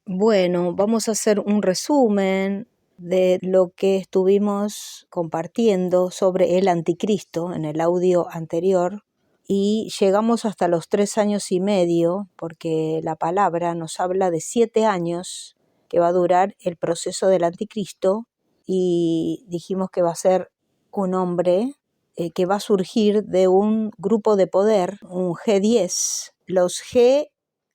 Bueno, vamos a hacer un resumen de lo que estuvimos compartiendo sobre el anticristo en el audio anterior y llegamos hasta los 3 años y medio porque la palabra nos habla de 7 años que va a durar el proceso del anticristo y dijimos que va a ser un hombre que va a surgir de un grupo de poder, un G10.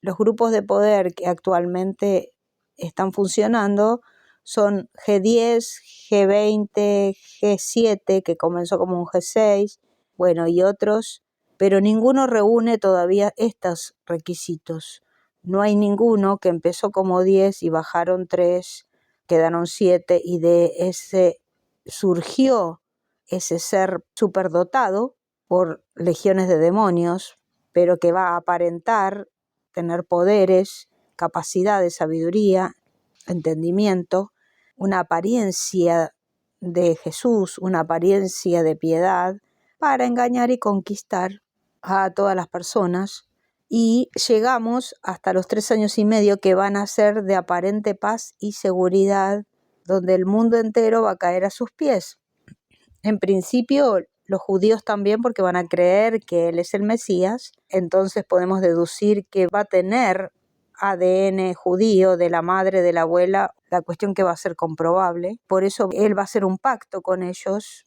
Los grupos de poder que actualmente están funcionando son G10, G20, G7, que comenzó como un G6, bueno, y otros, pero ninguno reúne todavía estos requisitos. No hay ninguno que empezó como 10 y bajaron 3, quedaron 7, y de ese surgió ese ser superdotado por legiones de demonios, pero que va a aparentar tener poderes, capacidades, sabiduría, entendimiento, una apariencia de Jesús, una apariencia de piedad, para engañar y conquistar a todas las personas. Y llegamos hasta los 3 años y medio que van a ser de aparente paz y seguridad, donde el mundo entero va a caer a sus pies. En principio, los judíos también, porque van a creer que Él es el Mesías, entonces podemos deducir que va a tener ADN judío de la madre, de la abuela, la cuestión que va a ser comprobable. Por eso Él va a hacer un pacto con ellos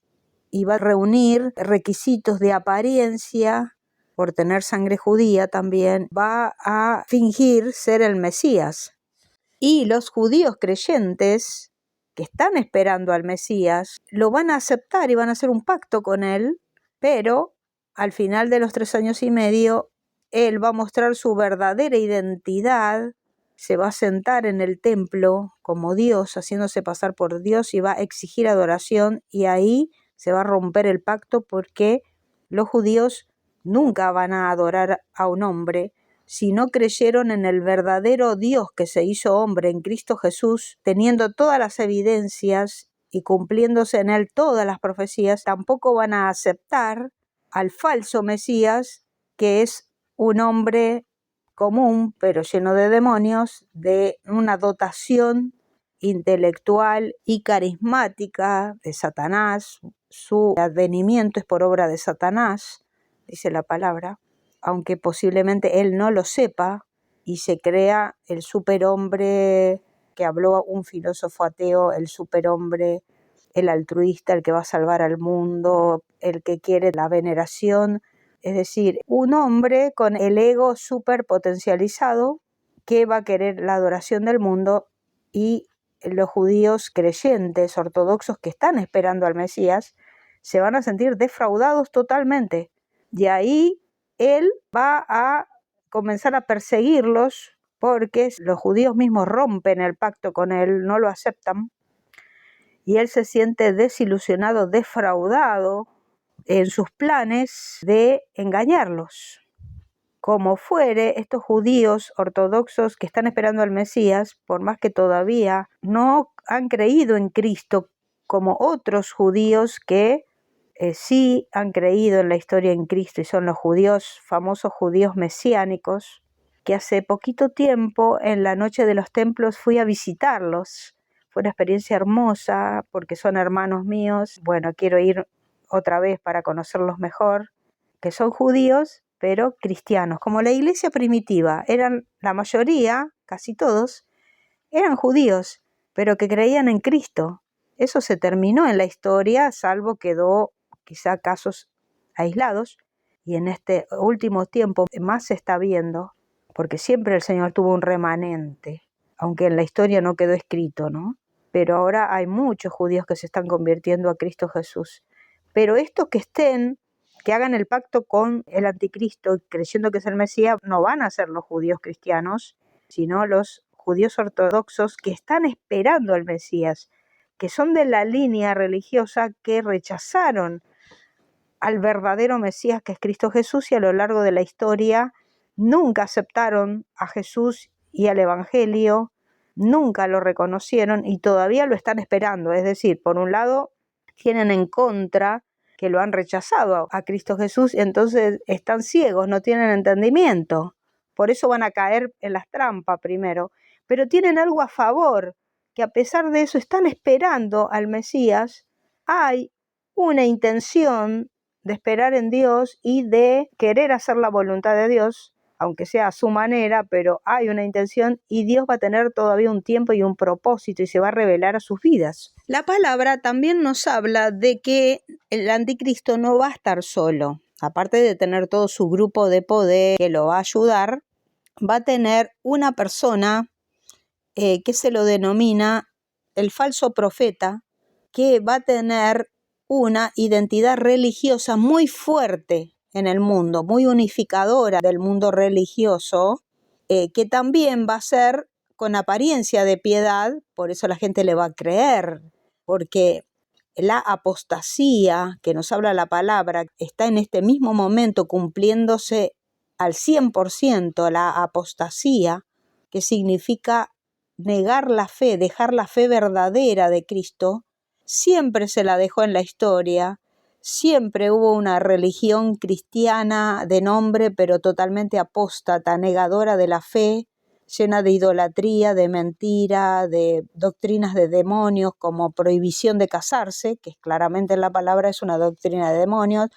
y va a reunir requisitos de apariencia, por tener sangre judía también, va a fingir ser el Mesías. Y los judíos creyentes que están esperando al Mesías lo van a aceptar y van a hacer un pacto con él, pero al final de los 3 años y medio él va a mostrar su verdadera identidad, se va a sentar en el templo como Dios, haciéndose pasar por Dios, y va a exigir adoración, y ahí se va a romper el pacto, porque los judíos nunca van a adorar a un hombre si no creyeron en el verdadero Dios que se hizo hombre en Cristo Jesús, teniendo todas las evidencias y cumpliéndose en él todas las profecías. Tampoco van a aceptar al falso Mesías, que es un hombre común, pero lleno de demonios, de una dotación intelectual y carismática de Satanás. Su advenimiento es por obra de Satanás, dice la palabra, aunque posiblemente él no lo sepa, y se crea el superhombre que habló un filósofo ateo, el superhombre, el altruista, el que va a salvar al mundo, el que quiere la veneración. Es decir, un hombre con el ego súper potencializado que va a querer la adoración del mundo, y los judíos creyentes ortodoxos que están esperando al Mesías se van a sentir defraudados totalmente. Y ahí él va a comenzar a perseguirlos, porque los judíos mismos rompen el pacto con él, no lo aceptan, y él se siente desilusionado, defraudado en sus planes de engañarlos. Como fuere, estos judíos ortodoxos que están esperando al Mesías, por más que todavía no han creído en Cristo como otros judíos que sí han creído en la historia en Cristo, y son los judíos, famosos judíos mesiánicos, que hace poquito tiempo en la noche de los templos fui a visitarlos. Fue una experiencia hermosa porque son hermanos míos. Bueno, quiero ir otra vez para conocerlos mejor, que son judíos pero cristianos, como la iglesia primitiva. Eran la mayoría, casi todos, eran judíos, pero que creían en Cristo. Eso se terminó en la historia, salvo quedó quizá casos aislados, y en este último tiempo más se está viendo, porque siempre el Señor tuvo un remanente, aunque en la historia no quedó escrito, ¿no? Pero ahora hay muchos judíos que se están convirtiendo a Cristo Jesús. Pero estos que hagan el pacto con el anticristo, creyendo que es el Mesías, no van a ser los judíos cristianos, sino los judíos ortodoxos que están esperando al Mesías, que son de la línea religiosa que rechazaron al verdadero Mesías, que es Cristo Jesús, y a lo largo de la historia nunca aceptaron a Jesús y al Evangelio, nunca lo reconocieron y todavía lo están esperando. Es decir, por un lado tienen en contra que lo han rechazado a Cristo Jesús, y entonces están ciegos, no tienen entendimiento. Por eso van a caer en las trampas primero. pero tienen algo a favor, que a pesar de eso están esperando al Mesías. Hay una intención de esperar en Dios y de querer hacer la voluntad de Dios, aunque sea a su manera, pero hay una intención y Dios va a tener todavía un tiempo y un propósito y se va a revelar a sus vidas. La palabra también nos habla de que el anticristo no va a estar solo. Aparte de tener todo su grupo de poder que lo va a ayudar, va a tener una persona que se lo denomina el falso profeta, que va a tener una identidad religiosa muy fuerte en el mundo, muy unificadora del mundo religioso, que también va a ser con apariencia de piedad, por eso la gente le va a creer, porque la apostasía que nos habla la palabra está en este mismo momento cumpliéndose al 100%, la apostasía, que significa negar la fe, dejar la fe verdadera de Cristo. Siempre se la dejó en la historia, siempre hubo una religión cristiana de nombre, pero totalmente apóstata, negadora de la fe, llena de idolatría, de mentira, de doctrinas de demonios, como prohibición de casarse, que claramente en la palabra es una doctrina de demonios.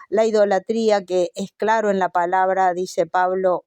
La idolatría, que es claro en la palabra, dice Pablo,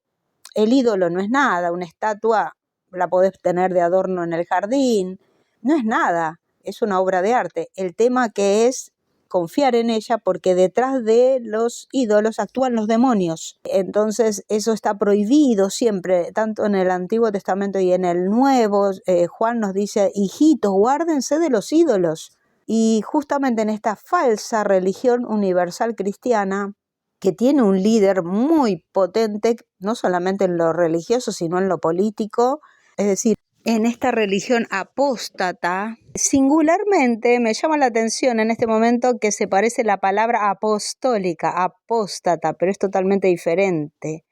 el ídolo no es nada, una estatua la podés tener de adorno en el jardín, no es nada, es una obra de arte. El tema que es confiar en ella, porque detrás de los ídolos actúan los demonios. Entonces eso está prohibido siempre, tanto en el Antiguo Testamento y en el Nuevo. Juan nos dice, hijitos, guárdense de los ídolos. Y justamente en esta falsa religión universal cristiana, que tiene un líder muy potente, no solamente en lo religioso, sino en lo político, es decir, en esta religión apóstata, singularmente me llama la atención en este momento que se parece la palabra apostólica, apóstata, pero es totalmente diferente.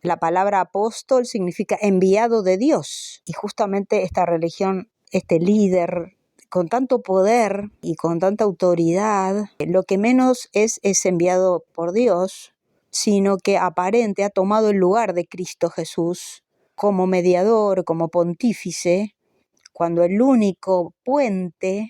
La palabra apóstol significa enviado de Dios, y justamente esta religión, este líder con tanto poder y con tanta autoridad, lo que menos es enviado por Dios, sino que aparente ha tomado el lugar de Cristo Jesús como mediador, como pontífice, cuando el único puente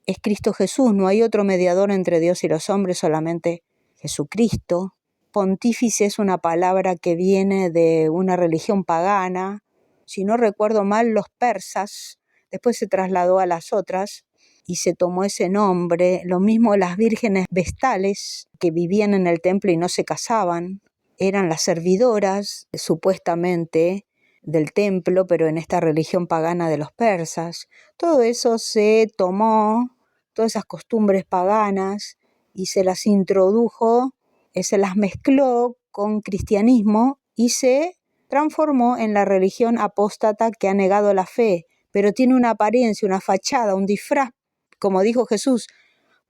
es Cristo Jesús. No hay otro mediador entre Dios y los hombres, solamente Jesucristo. Pontífice es una palabra que viene de una religión pagana. Si no recuerdo mal, los persas, después se trasladó a las otras y se tomó ese nombre. Lo mismo las vírgenes vestales que vivían en el templo y no se casaban. Eran las servidoras, supuestamente, del templo, pero en esta religión pagana de los persas. Todo eso se tomó, todas esas costumbres paganas, y se las introdujo, se las mezcló con cristianismo y se transformó en la religión apóstata que ha negado la fe, pero tiene una apariencia, una fachada, un disfraz, como dijo Jesús,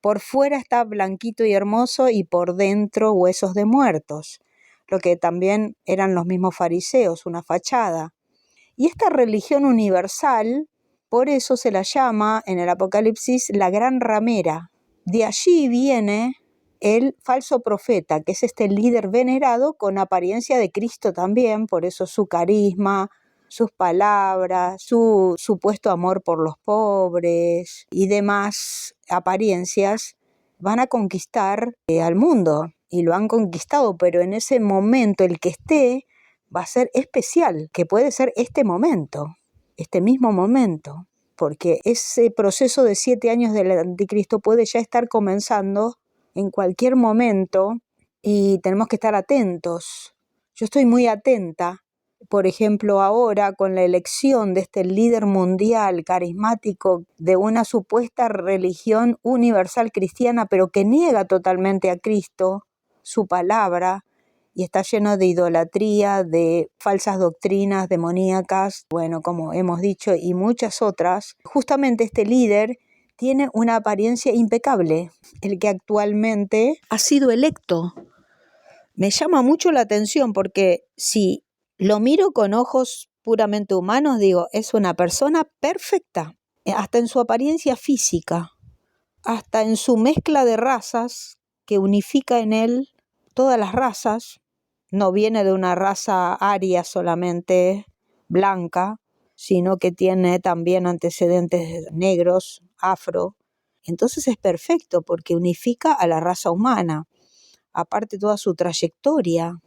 por fuera está blanquito y hermoso y por dentro huesos de muertos, lo que también eran los mismos fariseos, una fachada. Y esta religión universal, por eso se la llama en el Apocalipsis la gran ramera. De allí viene el falso profeta, que es este líder venerado con apariencia de Cristo también, por eso su carisma, sus palabras, su supuesto amor por los pobres y demás apariencias van a conquistar al mundo, y lo han conquistado, pero en ese momento el que esté va a ser especial, que puede ser este momento, este mismo momento, porque ese proceso de 7 años del anticristo puede ya estar comenzando en cualquier momento y tenemos que estar atentos. Yo estoy muy atenta, por ejemplo, ahora con la elección de este líder mundial carismático de una supuesta religión universal cristiana, pero que niega totalmente a Cristo, su palabra, y está lleno de idolatría, de falsas doctrinas demoníacas, bueno, como hemos dicho, y muchas otras. Justamente este líder tiene una apariencia impecable, el que actualmente ha sido electo. Me llama mucho la atención porque si lo miro con ojos puramente humanos, digo, es una persona perfecta, hasta en su apariencia física, hasta en su mezcla de razas que unifica en él todas las razas. No viene de una raza aria solamente, blanca, sino que tiene también antecedentes negros, afro. Entonces es perfecto porque unifica a la raza humana, aparte toda su trayectoria,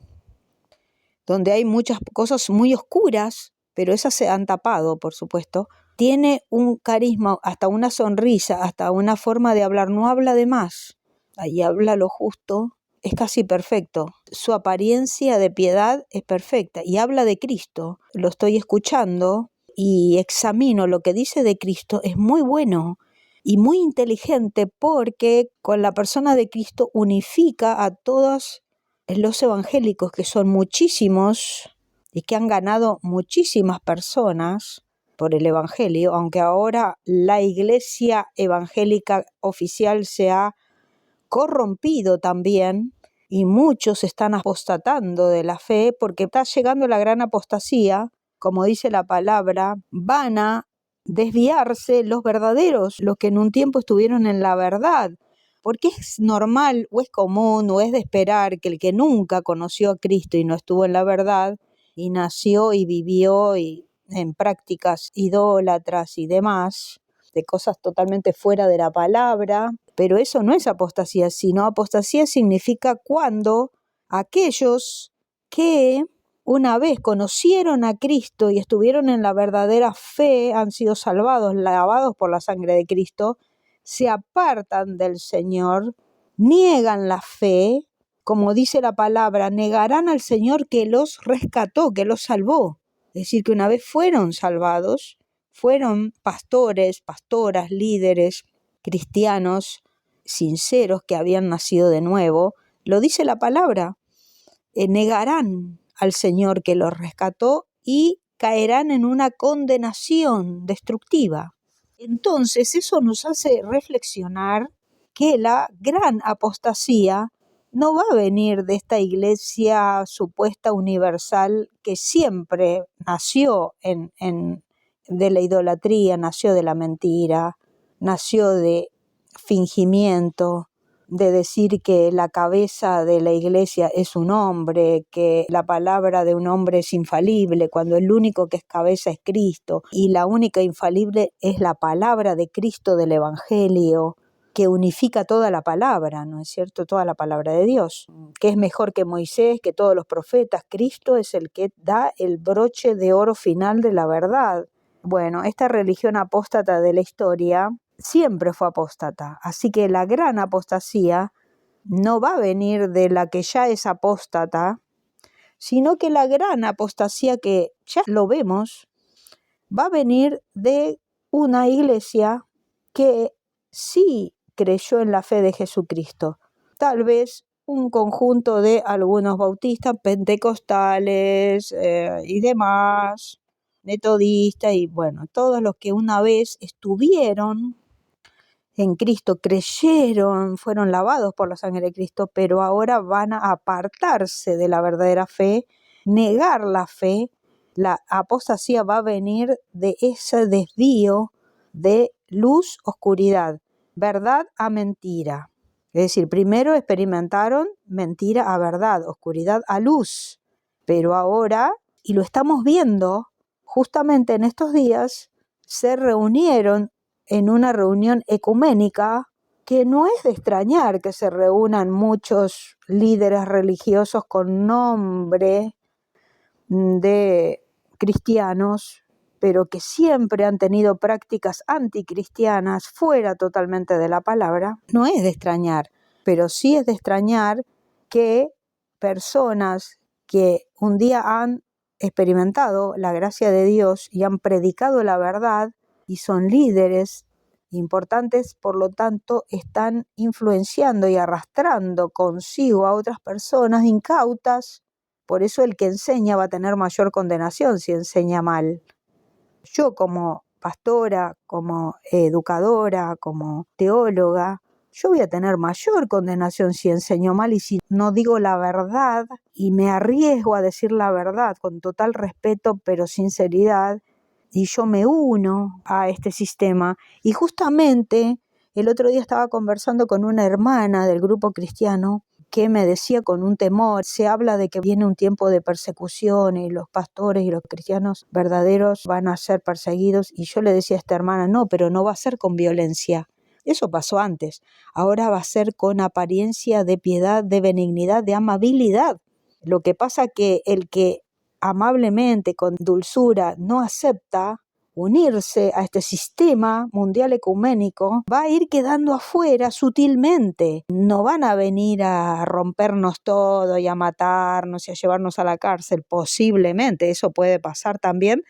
donde hay muchas cosas muy oscuras, pero esas se han tapado, por supuesto. Tiene un carisma, hasta una sonrisa, hasta una forma de hablar, no habla de más, ahí habla lo justo, es casi perfecto. Su apariencia de piedad es perfecta y habla de Cristo. Lo estoy escuchando y examino lo que dice de Cristo, es muy bueno y muy inteligente porque con la persona de Cristo unifica a todos los evangélicos, que son muchísimos y que han ganado muchísimas personas por el evangelio, aunque ahora la iglesia evangélica oficial se ha corrompido también y muchos están apostatando de la fe porque está llegando la gran apostasía, como dice la palabra, van a desviarse los verdaderos, los que en un tiempo estuvieron en la verdad, porque es normal o es común o es de esperar que el que nunca conoció a Cristo y no estuvo en la verdad y nació y vivió en prácticas idólatras y demás, de cosas totalmente fuera de la palabra, pero eso no es apostasía, sino apostasía significa cuando aquellos que una vez conocieron a Cristo y estuvieron en la verdadera fe, han sido salvados, lavados por la sangre de Cristo, se apartan del Señor, niegan la fe, como dice la palabra, negarán al Señor que los rescató, que los salvó. Es decir, que una vez fueron salvados, fueron pastores, pastoras, líderes, cristianos sinceros que habían nacido de nuevo, lo dice la palabra, negarán al Señor que los rescató y caerán en una condenación destructiva. Entonces eso nos hace reflexionar que la gran apostasía no va a venir de esta iglesia supuesta universal que siempre nació de la idolatría, nació de la mentira, nació de fingimiento, de decir que la cabeza de la iglesia es un hombre, que la palabra de un hombre es infalible, cuando el único que es cabeza es Cristo, y la única infalible es la palabra de Cristo del Evangelio, que unifica toda la palabra, ¿no es cierto? Toda la palabra de Dios, que es mejor que Moisés, que todos los profetas. Cristo es el que da el broche de oro final de la verdad. Bueno, esta religión apóstata de la historia siempre fue apóstata, así que la gran apostasía no va a venir de la que ya es apóstata, sino que la gran apostasía que ya lo vemos va a venir de una iglesia que sí creyó en la fe de Jesucristo. Tal vez un conjunto de algunos bautistas, pentecostales y demás, metodistas y bueno, todos los que una vez estuvieron en Cristo, creyeron, fueron lavados por la sangre de Cristo, pero ahora van a apartarse de la verdadera fe, negar la fe. La apostasía va a venir de ese desvío de luz, oscuridad, verdad a mentira. Es decir, primero experimentaron mentira a verdad, oscuridad a luz, pero ahora, y lo estamos viendo justamente en estos días, se reunieron en una reunión ecuménica que no es de extrañar que se reúnan muchos líderes religiosos con nombre de cristianos, pero que siempre han tenido prácticas anticristianas fuera totalmente de la palabra. No es de extrañar, pero sí es de extrañar que personas que un día han experimentado la gracia de Dios y han predicado la verdad y son líderes importantes, por lo tanto, están influenciando y arrastrando consigo a otras personas incautas. Por eso el que enseña va a tener mayor condenación si enseña mal. Yo como pastora, como educadora, como teóloga, yo voy a tener mayor condenación si enseño mal y si no digo la verdad y me arriesgo a decir la verdad con total respeto pero sinceridad, y yo me uno a este sistema. Y justamente el otro día estaba conversando con una hermana del grupo cristiano que me decía con un temor, se habla de que viene un tiempo de persecución y los pastores y los cristianos verdaderos van a ser perseguidos, y yo le decía a esta hermana, no, pero no va a ser con violencia. Eso pasó antes, ahora va a ser con apariencia de piedad, de benignidad, de amabilidad. Lo que pasa que el que amablemente, con dulzura, no acepta unirse a este sistema mundial ecuménico, va a ir quedando afuera sutilmente. No van a venir a rompernos todo y a matarnos y a llevarnos a la cárcel, posiblemente, eso puede pasar también,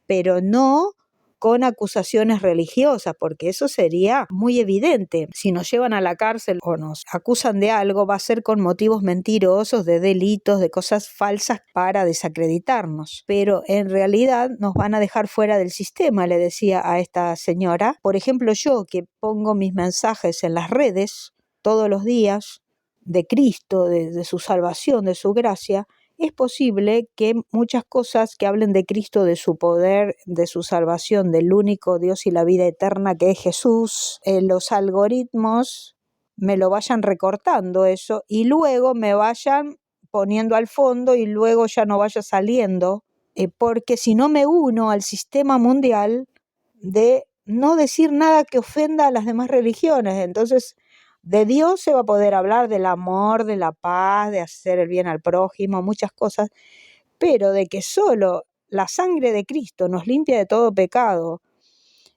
pero no con acusaciones religiosas, porque eso sería muy evidente. Si nos llevan a la cárcel o nos acusan de algo, va a ser con motivos mentirosos, de delitos, de cosas falsas para desacreditarnos. Pero en realidad nos van a dejar fuera del sistema, le decía a esta señora. Por ejemplo, yo que pongo mis mensajes en las redes todos los días de Cristo, de su salvación, de su gracia, es posible que muchas cosas que hablen de Cristo, de su poder, de su salvación, del único Dios y la vida eterna que es Jesús, los algoritmos me lo vayan recortando eso y luego me vayan poniendo al fondo y luego ya no vaya saliendo, porque si no me uno al sistema mundial de no decir nada que ofenda a las demás religiones, entonces de Dios se va a poder hablar, del amor, de la paz, de hacer el bien al prójimo, muchas cosas, pero de que solo la sangre de Cristo nos limpia de todo pecado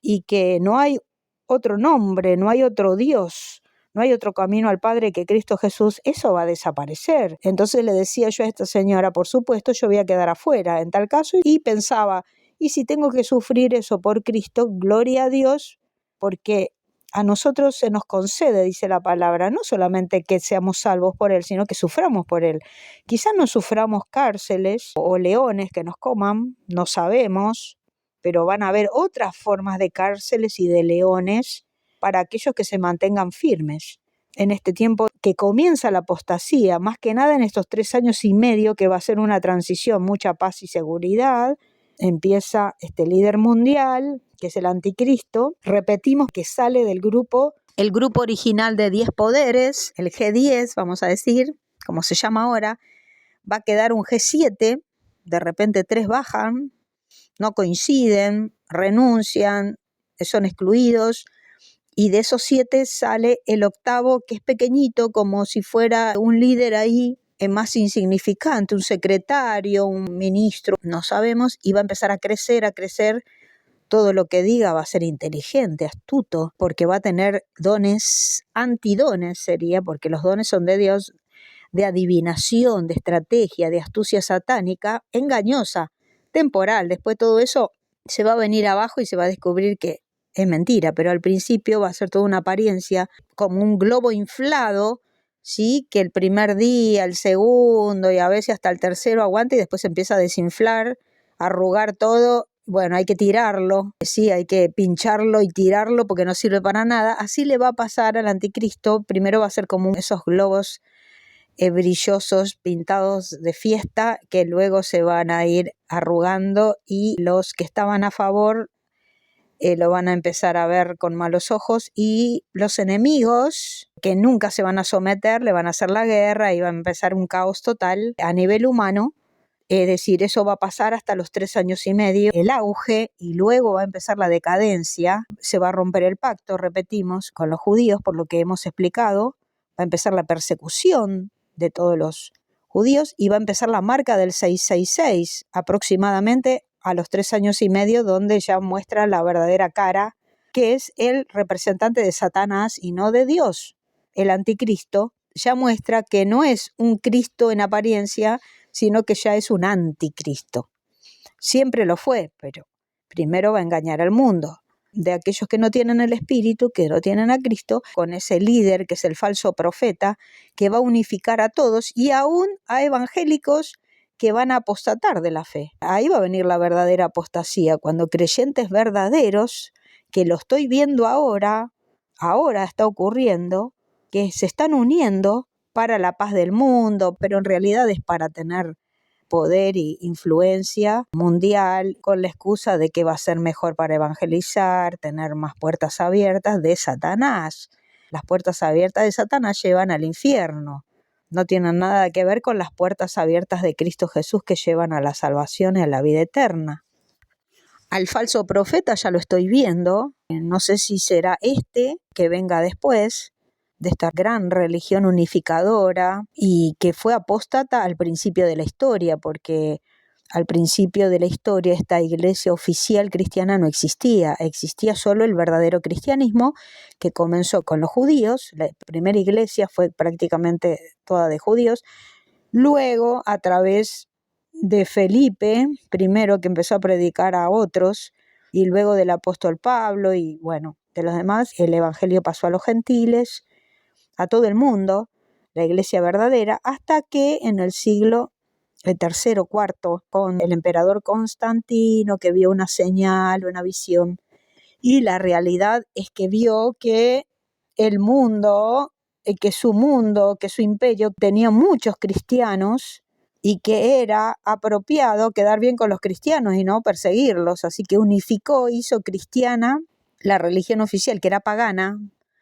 y que no hay otro nombre, no hay otro Dios, no hay otro camino al Padre que Cristo Jesús, eso va a desaparecer. Entonces le decía yo a esta señora, por supuesto, yo voy a quedar afuera en tal caso, y pensaba, y si tengo que sufrir eso por Cristo, gloria a Dios, porque a nosotros se nos concede, dice la palabra, no solamente que seamos salvos por Él, sino que suframos por Él. Quizás no suframos cárceles o leones que nos coman, no sabemos, pero van a haber otras formas de cárceles y de leones para aquellos que se mantengan firmes. En este tiempo que comienza la apostasía, más que nada en estos 3 años y medio que va a ser una transición, mucha paz y seguridad, empieza este líder mundial, que es el anticristo. Repetimos que sale del grupo, el grupo original de 10 poderes, el G10, vamos a decir, como se llama ahora, va a quedar un G7, de repente 3 bajan, no coinciden, renuncian, son excluidos, y de esos 7 sale el octavo, que es pequeñito, como si fuera un líder ahí, más insignificante, un secretario, un ministro, no sabemos, y va a empezar a crecer, todo lo que diga va a ser inteligente, astuto, porque va a tener dones, antidones sería, porque los dones son de Dios, de adivinación, de estrategia, de astucia satánica, engañosa, temporal. Después todo eso se va a venir abajo y se va a descubrir que es mentira, pero al principio va a ser toda una apariencia, como un globo inflado, ¿sí? Que el primer día, el segundo y a veces hasta el tercero aguanta y después empieza a desinflar, a arrugar todo. Bueno, hay que tirarlo, sí, hay que pincharlo y tirarlo porque no sirve para nada. Así le va a pasar al anticristo. Primero va a ser como esos globos brillosos, pintados de fiesta, que luego se van a ir arrugando y los que estaban a favor lo van a empezar a ver con malos ojos, y los enemigos que nunca se van a someter le van a hacer la guerra y va a empezar un caos total a nivel humano. Es decir, eso va a pasar hasta los 3 años y medio, el auge, y luego va a empezar la decadencia, se va a romper el pacto, repetimos, con los judíos, por lo que hemos explicado, va a empezar la persecución de todos los judíos y va a empezar la marca del 666, aproximadamente a los 3 años y medio, donde ya muestra la verdadera cara, que es el representante de Satanás y no de Dios. El anticristo ya muestra que no es un Cristo en apariencia, sino que ya es un anticristo. Siempre lo fue, pero primero va a engañar al mundo. De aquellos que no tienen el Espíritu, que no tienen a Cristo, con ese líder que es el falso profeta, que va a unificar a todos y aún a evangélicos que van a apostatar de la fe. Ahí va a venir la verdadera apostasía, cuando creyentes verdaderos, que lo estoy viendo ahora está ocurriendo, que se están uniendo para la paz del mundo, pero en realidad es para tener poder y influencia mundial, con la excusa de que va a ser mejor para evangelizar, tener más puertas abiertas de Satanás. Las puertas abiertas de Satanás llevan al infierno. no tienen nada que ver con las puertas abiertas de Cristo Jesús que llevan a la salvación y a la vida eterna. Al falso profeta ya lo estoy viendo, no sé si será este que venga después de esta gran religión unificadora y que fue apóstata al principio de la historia, porque al principio de la historia esta iglesia oficial cristiana no existía, existía solo el verdadero cristianismo que comenzó con los judíos, la primera iglesia fue prácticamente toda de judíos, luego a través de Felipe, primero que empezó a predicar a otros, y luego del apóstol Pablo y bueno, de los demás, el evangelio pasó a los gentiles, a todo el mundo, la iglesia verdadera, hasta que en el siglo tercero, cuarto, con el emperador Constantino, que vio una señal, una visión, y la realidad es que vio que el mundo, que su imperio tenía muchos cristianos y que era apropiado quedar bien con los cristianos y no perseguirlos, así que unificó, hizo cristiana la religión oficial, que era pagana,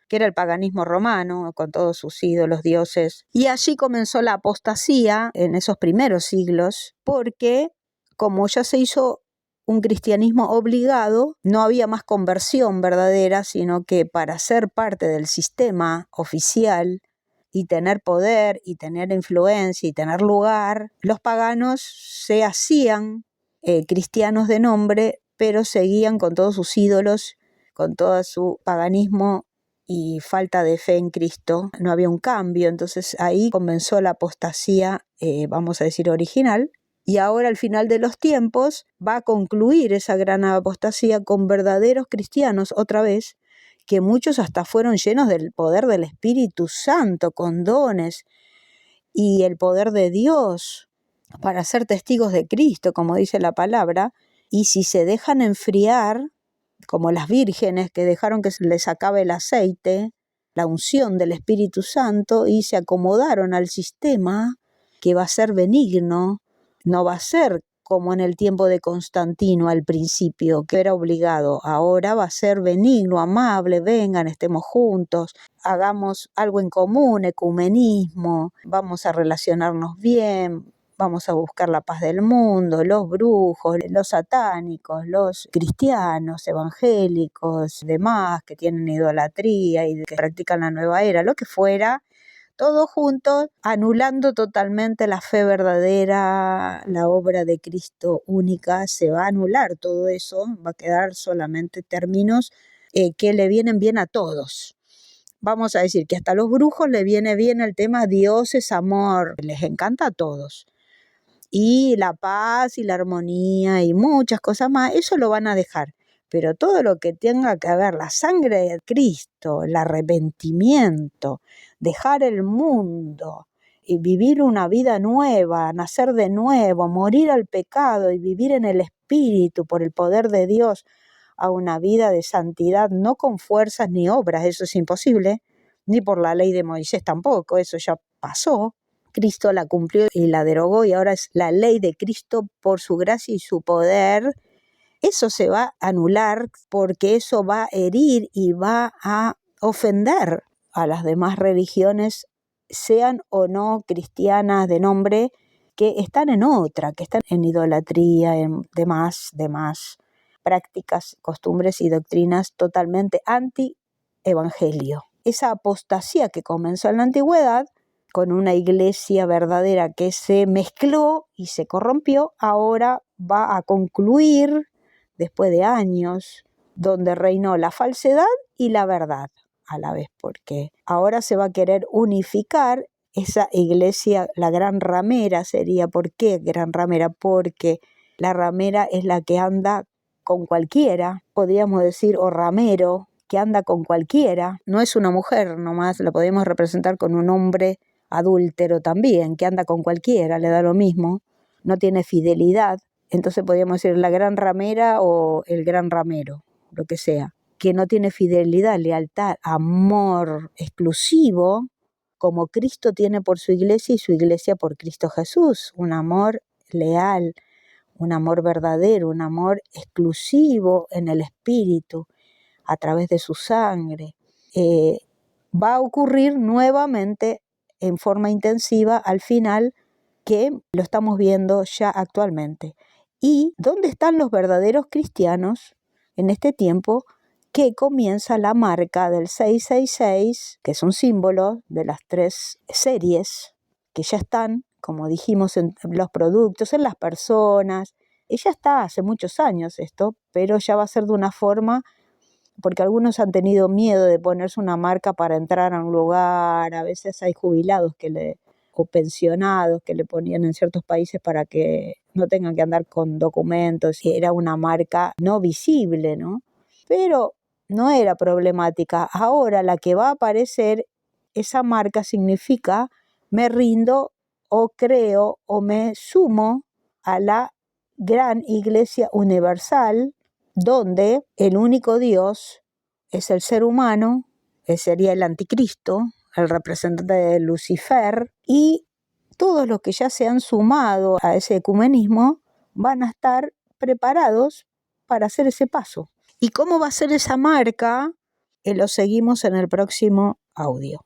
que era el paganismo romano, con todos sus ídolos, dioses. Y allí comenzó la apostasía en esos primeros siglos, porque como ya se hizo un cristianismo obligado, no había más conversión verdadera, sino que para ser parte del sistema oficial y tener poder y tener influencia y tener lugar, los paganos se hacían cristianos de nombre, pero seguían con todos sus ídolos, con todo su paganismo y falta de fe en Cristo. No había un cambio, entonces ahí comenzó la apostasía, vamos a decir, original. Y ahora al final de los tiempos va a concluir esa gran apostasía con verdaderos cristianos otra vez, que muchos hasta fueron llenos del poder del Espíritu Santo, con dones y el poder de Dios para ser testigos de Cristo, como dice la palabra, y si se dejan enfriar, como las vírgenes que dejaron que se les acabe el aceite, la unción del Espíritu Santo, y se acomodaron al sistema que va a ser benigno, no va a ser como en el tiempo de Constantino al principio, que era obligado. Ahora va a ser benigno, amable, vengan, estemos juntos, hagamos algo en común, ecumenismo, vamos a relacionarnos bien, vamos a buscar la paz del mundo, los brujos, los satánicos, los cristianos, evangélicos, demás que tienen idolatría y que practican la nueva era, lo que fuera, todos juntos, anulando totalmente la fe verdadera, la obra de Cristo única, se va a anular todo eso, va a quedar solamente términos que le vienen bien a todos. Vamos a decir que hasta a los brujos le viene bien el tema Dios es amor, les encanta a todos. Y la paz y la armonía y muchas cosas más, eso lo van a dejar. Pero todo lo que tenga que ver, la sangre de Cristo, el arrepentimiento, dejar el mundo y vivir una vida nueva, nacer de nuevo, morir al pecado y vivir en el Espíritu por el poder de Dios a una vida de santidad, no con fuerzas ni obras, eso es imposible, ni por la ley de Moisés tampoco, eso ya pasó. Cristo la cumplió y la derogó y ahora es la ley de Cristo por su gracia y su poder. Eso se va a anular porque eso va a herir y va a ofender a las demás religiones, sean o no cristianas de nombre, que están en otra, que están en idolatría, en demás prácticas, costumbres y doctrinas totalmente anti-evangelio. Esa apostasía que comenzó en la antigüedad, con una iglesia verdadera que se mezcló y se corrompió, ahora va a concluir después de años, donde reinó la falsedad y la verdad a la vez, porque ahora se va a querer unificar esa iglesia, la gran ramera sería. ¿Por qué gran ramera? Porque la ramera es la que anda con cualquiera, podríamos decir, o ramero, que anda con cualquiera, no es una mujer nomás, la podemos representar con un hombre adúltero también, que anda con cualquiera, le da lo mismo, no tiene fidelidad. Entonces podríamos decir la gran ramera o el gran ramero, lo que sea, que no tiene fidelidad, lealtad, amor exclusivo, como Cristo tiene por su iglesia y su iglesia por Cristo Jesús, un amor leal, un amor verdadero, un amor exclusivo en el Espíritu, a través de su sangre. Va a ocurrir nuevamente en forma intensiva al final, que lo estamos viendo ya actualmente. ¿Y dónde están los verdaderos cristianos en este tiempo que comienza la marca del 666, que es un símbolo de las 3 series que ya están, como dijimos, en los productos, en las personas? Y ya está hace muchos años esto, pero ya va a ser de una forma, porque algunos han tenido miedo de ponerse una marca para entrar a un lugar. A veces hay jubilados o pensionados que le ponían en ciertos países para que no tengan que andar con documentos, y era una marca no visible, ¿no? Pero no era problemática. Ahora la que va a aparecer, esa marca significa me rindo o creo o me sumo a la gran iglesia universal, donde el único Dios es el ser humano, que sería el anticristo, el representante de Lucifer, y todos los que ya se han sumado a ese ecumenismo van a estar preparados para hacer ese paso. ¿Y cómo va a ser esa marca? Lo seguimos en el próximo audio.